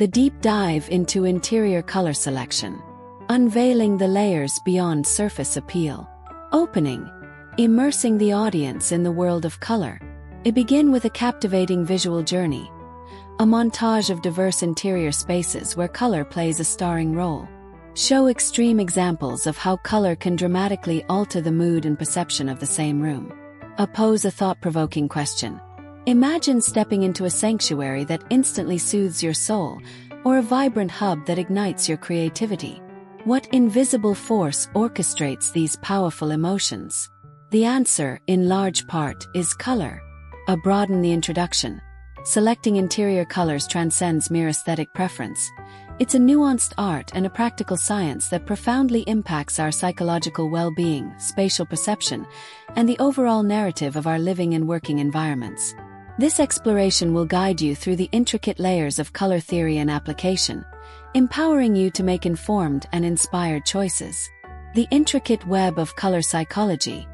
The deep dive into interior color selection. Unveiling the layers beyond surface appeal. Opening. Immersing the audience in the world of color. It begins with a captivating visual journey. A montage of diverse interior spaces where color plays a starring role. Show extreme examples of how color can dramatically alter the mood and perception of the same room. Pose a thought-provoking question. Imagine stepping into a sanctuary that instantly soothes your soul, or a vibrant hub that ignites your creativity. What invisible force orchestrates these powerful emotions? The answer, in large part, is color. Broaden the introduction. Selecting interior colors transcends mere aesthetic preference. It's a nuanced art and a practical science that profoundly impacts our psychological well-being, spatial perception, and the overall narrative of our living and working environments. This exploration will guide you through the intricate layers of color theory and application, empowering you to make informed and inspired choices. The intricate web of color psychology.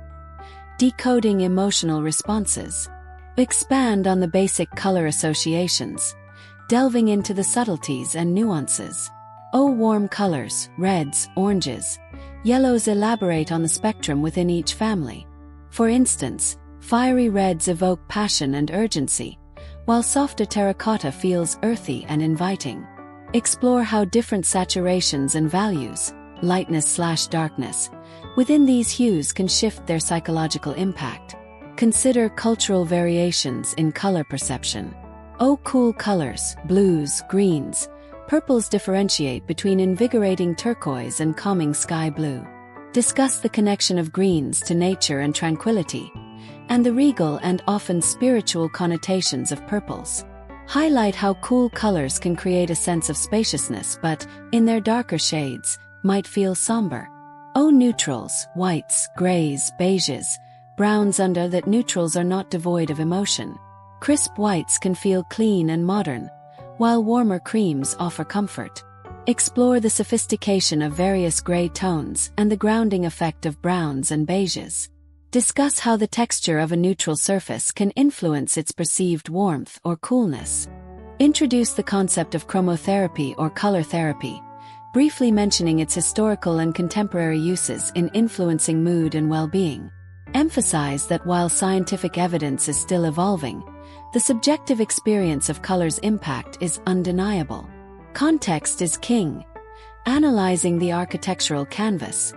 Decoding emotional responses. Expand on the basic color associations, delving into the subtleties and nuances. Warm colors, reds, oranges, yellows elaborate on the spectrum within each family. For instance, fiery reds evoke passion and urgency, while softer terracotta feels earthy and inviting. Explore how different saturations and values, lightness/darkness, within these hues can shift their psychological impact. Consider cultural variations in color perception. Cool colors, blues, greens, purples differentiate between invigorating turquoise and calming sky blue. Discuss the connection of greens to nature and tranquility, and the regal and often spiritual connotations of purples. Highlight how cool colors can create a sense of spaciousness but, in their darker shades, might feel somber. Neutrals, whites, grays, beiges, browns under that neutrals are not devoid of emotion. Crisp whites can feel clean and modern, while warmer creams offer comfort. Explore the sophistication of various gray tones and the grounding effect of browns and beiges. Discuss how the texture of a neutral surface can influence its perceived warmth or coolness. Introduce the concept of chromotherapy or color therapy, briefly mentioning its historical and contemporary uses in influencing mood and well-being. Emphasize that while scientific evidence is still evolving, the subjective experience of color's impact is undeniable. Context is king. Analyzing the architectural canvas.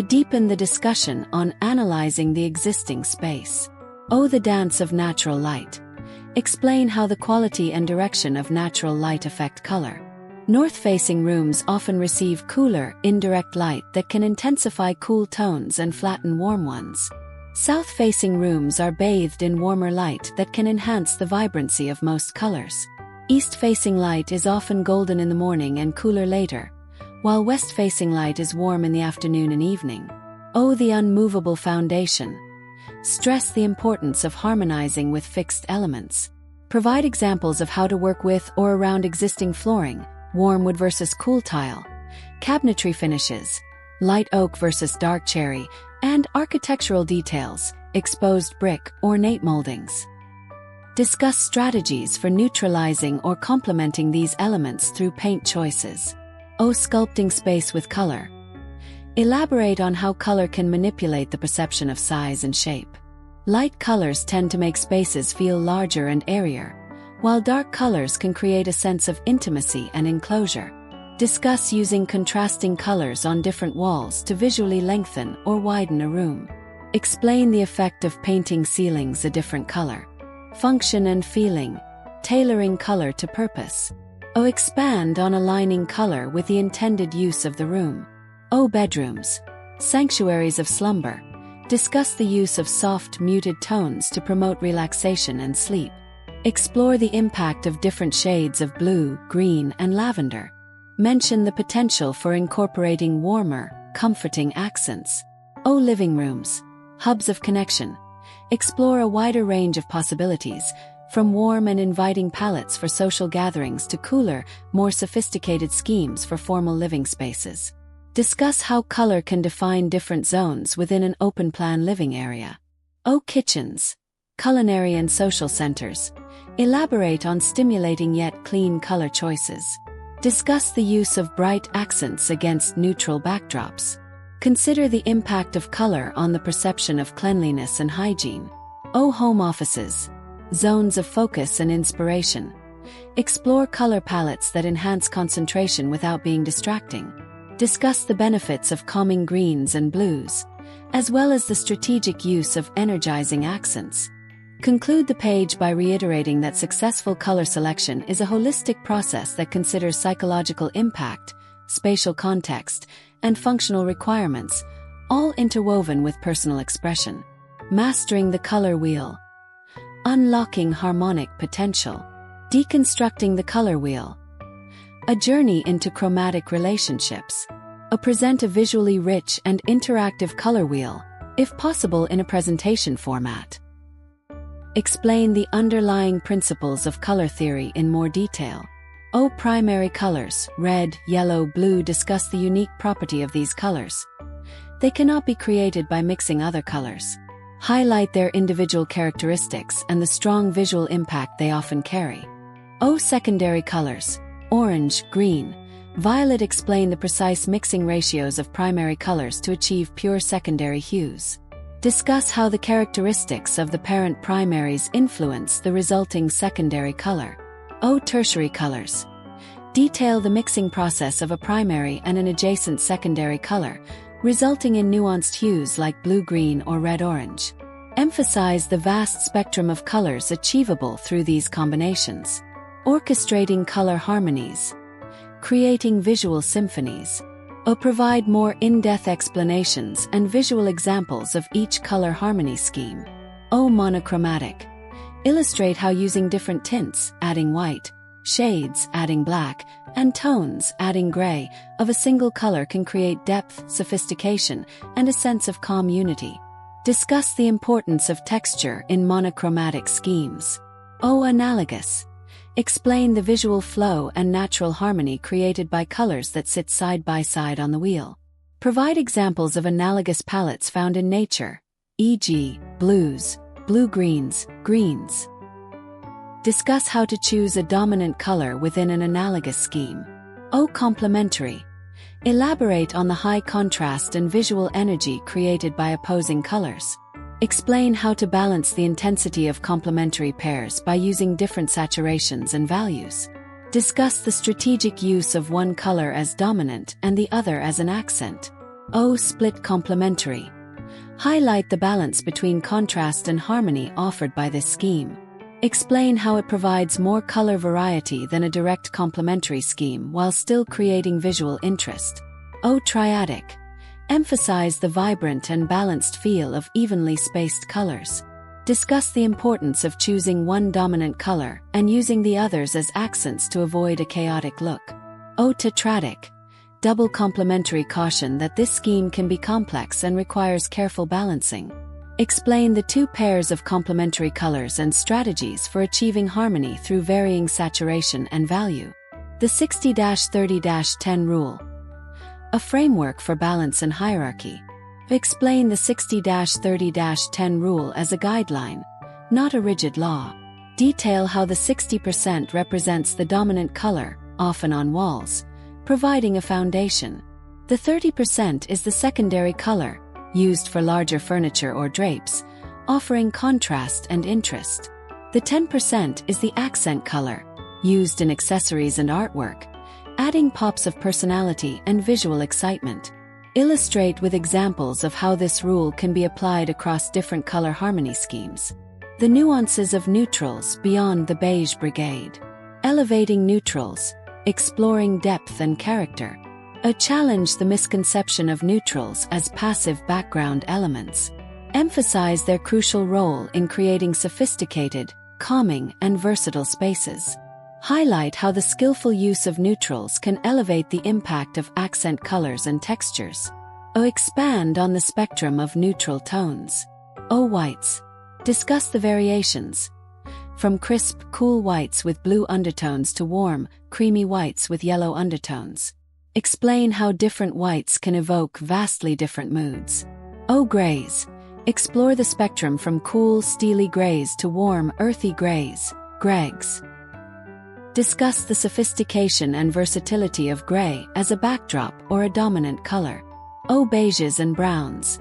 Deepen the discussion on analyzing the existing space. The dance of natural light. Explain how the quality and direction of natural light affect color. North-facing rooms often receive cooler, indirect light that can intensify cool tones and flatten warm ones. South-facing rooms are bathed in warmer light that can enhance the vibrancy of most colors. East-facing light is often golden in the morning and cooler later, while west-facing light is warm in the afternoon and evening. The unmovable foundation. Stress the importance of harmonizing with fixed elements. Provide examples of how to work with or around existing flooring, warm wood versus cool tile, cabinetry finishes, light oak versus dark cherry, and architectural details, exposed brick, ornate moldings. Discuss strategies for neutralizing or complementing these elements through paint choices. Sculpting space with color. Elaborate on how color can manipulate the perception of size and shape. Light colors tend to make spaces feel larger and airier, while dark colors can create a sense of intimacy and enclosure. Discuss using contrasting colors on different walls to visually lengthen or widen a room. Explain the effect of painting ceilings a different color. Function and feeling. Tailoring color to purpose. Expand on aligning color with the intended use of the room. Bedrooms. Sanctuaries of slumber. Discuss the use of soft, muted tones to promote relaxation and sleep. Explore the impact of different shades of blue, green, and lavender. Mention the potential for incorporating warmer, comforting accents. Living rooms. Hubs of connection. Explore a wider range of possibilities, from warm and inviting palettes for social gatherings to cooler, more sophisticated schemes for formal living spaces. Discuss how color can define different zones within an open-plan living area. Kitchens. Culinary and social centers. Elaborate on stimulating yet clean color choices. Discuss the use of bright accents against neutral backdrops. Consider the impact of color on the perception of cleanliness and hygiene. Home offices, zones of focus and inspiration. Explore color palettes that enhance concentration without being distracting. Discuss the benefits of calming greens and blues, as well as the strategic use of energizing accents. Conclude the page by reiterating that successful color selection is a holistic process that considers psychological impact, spatial context, and functional requirements, all interwoven with personal expression. Mastering the color wheel. Unlocking harmonic potential. Deconstructing the color wheel. A journey into chromatic relationships. Present a visually rich and interactive color wheel, if possible in a presentation format. Explain the underlying principles of color theory in more detail. Primary colors, red, yellow, blue. Discuss the unique property of these colors. They cannot be created by mixing other colors. Highlight their individual characteristics and the strong visual impact they often carry. Secondary colors, orange, green, violet. Explain the precise mixing ratios of primary colors to achieve pure secondary hues. Discuss how the characteristics of the parent primaries influence the resulting secondary color. Tertiary colors. Detail the mixing process of a primary and an adjacent secondary color, resulting in nuanced hues like blue-green or red-orange. Emphasize the vast spectrum of colors achievable through these combinations. Orchestrating color harmonies. Creating visual symphonies. Provide more in-depth explanations and visual examples of each color harmony scheme. Monochromatic. Illustrate how using different tints, adding white, shades, adding black, and tones, adding gray, of a single color can create depth, sophistication, and a sense of calm unity. Discuss the importance of texture in monochromatic schemes. Analogous. Explain the visual flow and natural harmony created by colors that sit side by side on the wheel. Provide examples of analogous palettes found in nature, e.g., blues, blue-greens, greens. Discuss how to choose a dominant color within an analogous scheme. Complementary. Elaborate on the high contrast and visual energy created by opposing colors. Explain how to balance the intensity of complementary pairs by using different saturations and values. Discuss the strategic use of one color as dominant and the other as an accent. Split complementary. Highlight the balance between contrast and harmony offered by this scheme. Explain how it provides more color variety than a direct complementary scheme while still creating visual interest. Triadic. Emphasize the vibrant and balanced feel of evenly spaced colors. Discuss the importance of choosing one dominant color and using the others as accents to avoid a chaotic look. Tetradic. Double complementary. Caution that this scheme can be complex and requires careful balancing. Explain the two pairs of complementary colors and strategies for achieving harmony through varying saturation and value. The 60-30-10 rule. A framework for balance and hierarchy. Explain the 60-30-10 rule as a guideline, not a rigid law. Detail how the 60% represents the dominant color, often on walls, providing a foundation. The 30% is the secondary color, used for larger furniture or drapes, offering contrast and interest. The 10% is the accent color, used in accessories and artwork, adding pops of personality and visual excitement. Illustrate with examples of how this rule can be applied across different color harmony schemes. The nuances of neutrals beyond the beige brigade. Elevating neutrals, exploring depth and character. Challenge the misconception of neutrals as passive background elements. Emphasize their crucial role in creating sophisticated, calming, and versatile spaces. Highlight how the skillful use of neutrals can elevate the impact of accent colors and textures. Expand on the spectrum of neutral tones. Whites. Discuss the variations. From crisp, cool whites with blue undertones to warm, creamy whites with yellow undertones. Explain how different whites can evoke vastly different moods. Grays. Explore the spectrum from cool, steely grays to warm, earthy grays, gregs. Discuss the sophistication and versatility of gray as a backdrop or a dominant color. Beiges and browns.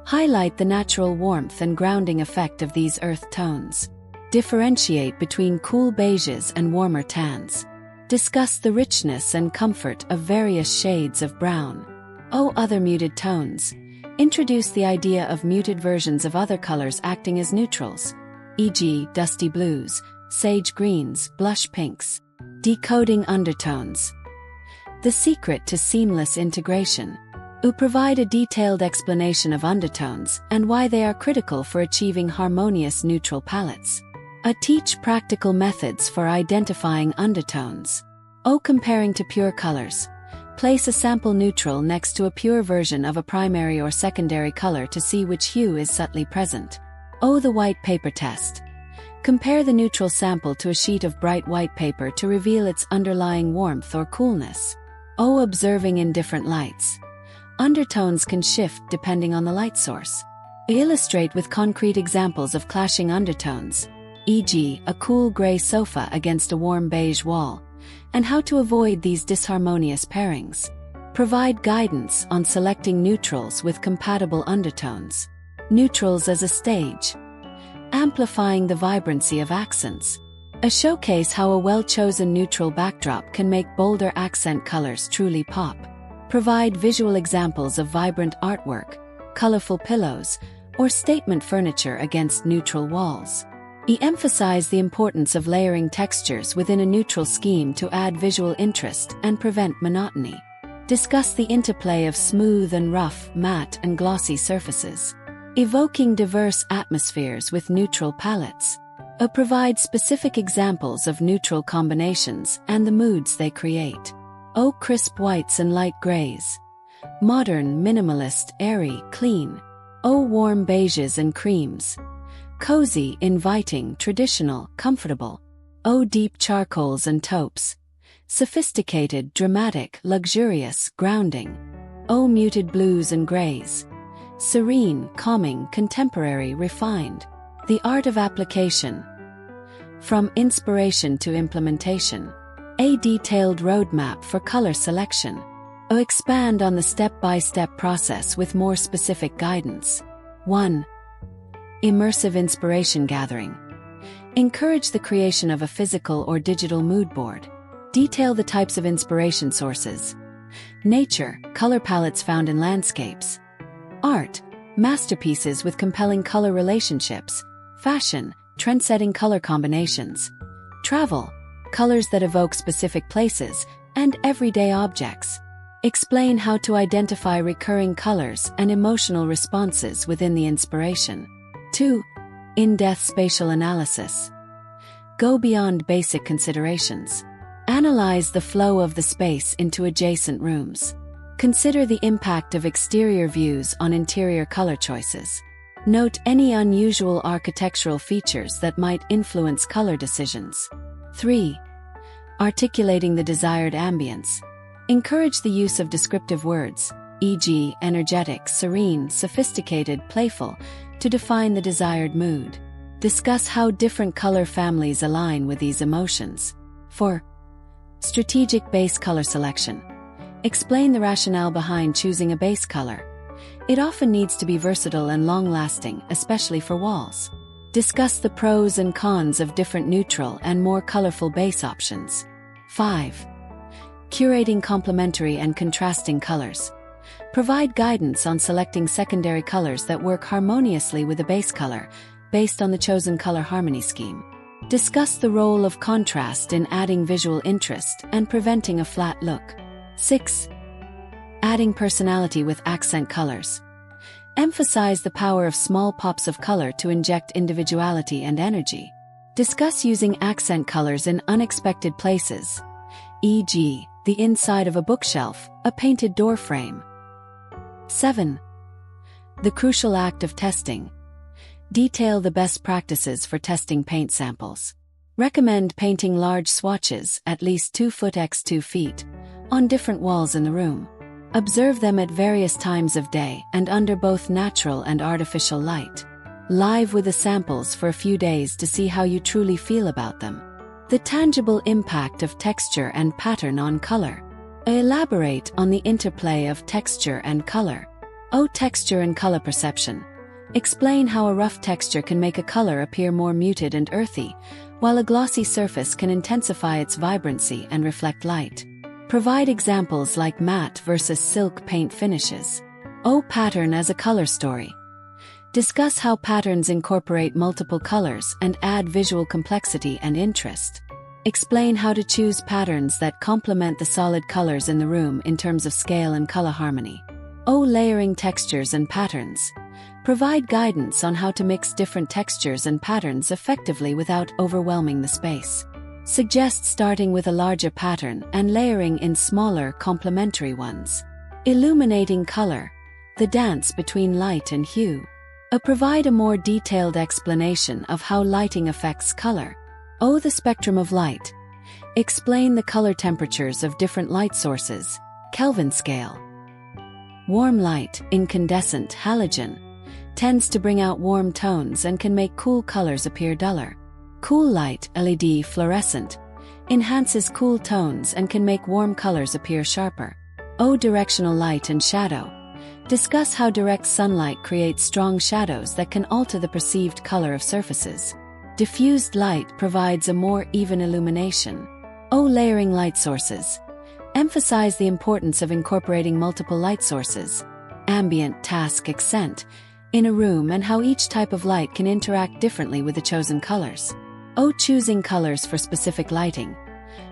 Highlight the natural warmth and grounding effect of these earth tones. Differentiate between cool beiges and warmer tans. Discuss the richness and comfort of various shades of brown. Other muted tones. Introduce the idea of muted versions of other colors acting as neutrals, e.g., dusty blues, sage greens, blush pinks. Decoding undertones. The secret to seamless integration. Provide a detailed explanation of undertones and why they are critical for achieving harmonious neutral palettes. Teach practical methods for identifying undertones. Comparing to pure colors. Place a sample neutral next to a pure version of a primary or secondary color to see which hue is subtly present. The white paper test. Compare the neutral sample to a sheet of bright white paper to reveal its underlying warmth or coolness. Observing in different lights. Undertones can shift depending on the light source. Illustrate with concrete examples of clashing undertones, e.g., a cool gray sofa against a warm beige wall, and how to avoid these disharmonious pairings. Provide guidance on selecting neutrals with compatible undertones. Neutrals as a stage. Amplifying the vibrancy of accents. Showcase how a well-chosen neutral backdrop can make bolder accent colors truly pop. Provide visual examples of vibrant artwork, colorful pillows, or statement furniture against neutral walls. Emphasize the importance of layering textures within a neutral scheme to add visual interest and prevent monotony. Discuss the interplay of smooth and rough, matte and glossy surfaces. Evoking diverse atmospheres with neutral palettes. Provide specific examples of neutral combinations and the moods they create. Crisp whites and light grays. Modern, minimalist, airy, clean. Warm beiges and creams. Cozy, inviting, traditional, comfortable. Deep charcoals and taupes. Sophisticated, dramatic, luxurious, grounding. Muted blues and grays. Serene, calming, contemporary, refined. The art of application. From inspiration to implementation. A detailed roadmap for color selection. Expand on the step-by-step process with more specific guidance. 1. Immersive inspiration gathering. Encourage the creation of a physical or digital mood board. Detail the types of inspiration sources. Nature, color palettes found in landscapes. Art, masterpieces with compelling color relationships. Fashion, trend-setting color combinations. Travel, colors that evoke specific places, and everyday objects. Explain how to identify recurring colors and emotional responses within the inspiration. 2. In-depth spatial analysis. Go beyond basic considerations. Analyze the flow of the space into adjacent rooms. Consider the impact of exterior views on interior color choices. Note any unusual architectural features that might influence color decisions. 3. Articulating the desired ambience. Encourage the use of descriptive words, e.g., energetic, serene, sophisticated, playful, to define the desired mood. Discuss how different color families align with these emotions. 4. Strategic base color selection. Explain the rationale behind choosing a base color. It often needs to be versatile and long-lasting, especially for walls. Discuss the pros and cons of different neutral and more colorful base options. 5. Curating complementary and contrasting colors. Provide guidance on selecting secondary colors that work harmoniously with the base color, based on the chosen color harmony scheme. Discuss the role of contrast in adding visual interest and preventing a flat look. 6. Adding personality with accent colors. Emphasize the power of small pops of color to inject individuality and energy. Discuss using accent colors in unexpected places, e.g., the inside of a bookshelf, a painted door frame. 7. The crucial act of testing. Detail the best practices for testing paint samples. Recommend painting large swatches, at least 2 foot x 2 feet, on different walls in the room. Observe them at various times of day and under both natural and artificial light. Live with the samples for a few days to see how you truly feel about them. The tangible impact of texture and pattern on color. Elaborate on the interplay of texture and color. Texture and color perception. Explain how a rough texture can make a color appear more muted and earthy, while a glossy surface can intensify its vibrancy and reflect light. Provide examples like matte versus silk paint finishes. Pattern as a color story. Discuss how patterns incorporate multiple colors and add visual complexity and interest. Explain how to choose patterns that complement the solid colors in the room in terms of scale and color harmony. Layering textures and patterns. Provide guidance on how to mix different textures and patterns effectively without overwhelming the space. Suggest starting with a larger pattern and layering in smaller, complementary ones. Illuminating color. The dance between light and hue. Provide a more detailed explanation of how lighting affects color. The spectrum of light. Explain the color temperatures of different light sources. Kelvin scale. Warm light, incandescent, halogen, tends to bring out warm tones and can make cool colors appear duller. Cool light, LED, fluorescent, enhances cool tones and can make warm colors appear sharper. Directional light and shadow. Discuss how direct sunlight creates strong shadows that can alter the perceived color of surfaces. Diffused light provides a more even illumination. Layering light sources. Emphasize the importance of incorporating multiple light sources, ambient, task, accent, in a room and how each type of light can interact differently with the chosen colors. Choosing colors for specific lighting.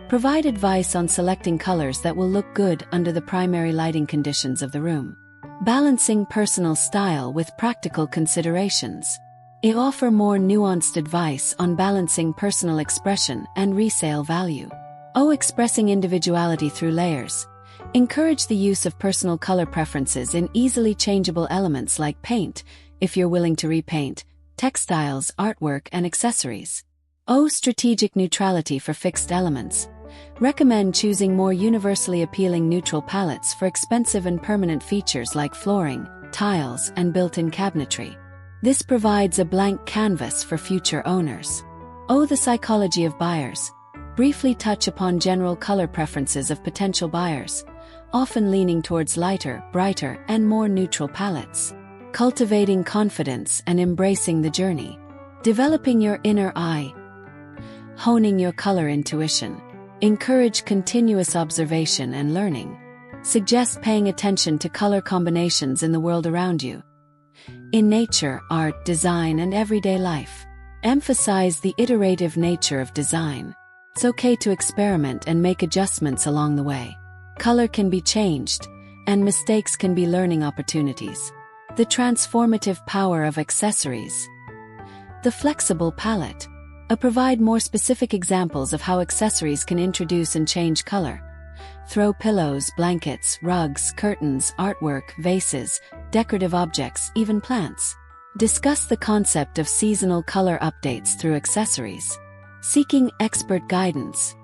Provide advice on selecting colors that will look good under the primary lighting conditions of the room. Balancing personal style with practical considerations. Offer more nuanced advice on balancing personal expression and resale value. Expressing individuality through layers. Encourage the use of personal color preferences in easily changeable elements like paint, if you're willing to repaint, textiles, artwork, and accessories. Strategic neutrality for fixed elements. Recommend choosing more universally appealing neutral palettes for expensive and permanent features like flooring, tiles, and built-in cabinetry. This provides a blank canvas for future owners. The psychology of buyers. Briefly touch upon general color preferences of potential buyers, often leaning towards lighter, brighter, and more neutral palettes. Cultivating confidence and embracing the journey. Developing your inner eye. Honing your color intuition. Encourage continuous observation and learning. Suggest paying attention to color combinations in the world around you. In nature, art, design, and everyday life. Emphasize the iterative nature of design. It's okay to experiment and make adjustments along the way. Color can be changed, and mistakes can be learning opportunities. The transformative power of accessories. The flexible palette. Provide more specific examples of how accessories can introduce and change color. Throw pillows, blankets, rugs, curtains, artwork, vases, decorative objects, even plants. Discuss the concept of seasonal color updates through accessories. Seeking expert guidance.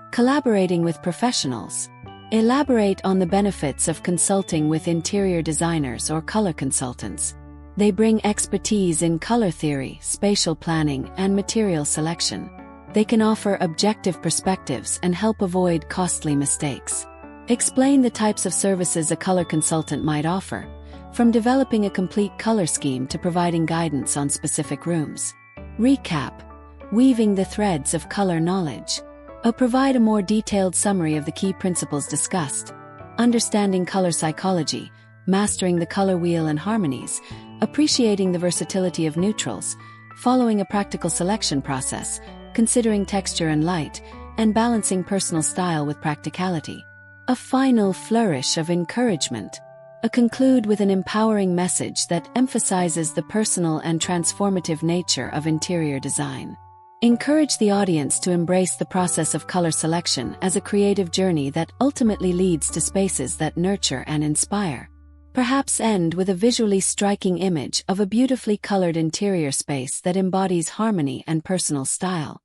Collaborating with professionals. Elaborate on the benefits of consulting with interior designers or color consultants. They bring expertise in color theory, spatial planning, and material selection. They can offer objective perspectives and help avoid costly mistakes. Explain the types of services a color consultant might offer, from developing a complete color scheme to providing guidance on specific rooms. Recap. Weaving the threads of color knowledge. Provide a more detailed summary of the key principles discussed. Understanding color psychology, mastering the color wheel and harmonies, appreciating the versatility of neutrals, following a practical selection process, considering texture and light, and balancing personal style with practicality. A final flourish of encouragement. Conclude with an empowering message that emphasizes the personal and transformative nature of interior design. Encourage the audience to embrace the process of color selection as a creative journey that ultimately leads to spaces that nurture and inspire. Perhaps end with a visually striking image of a beautifully colored interior space that embodies harmony and personal style.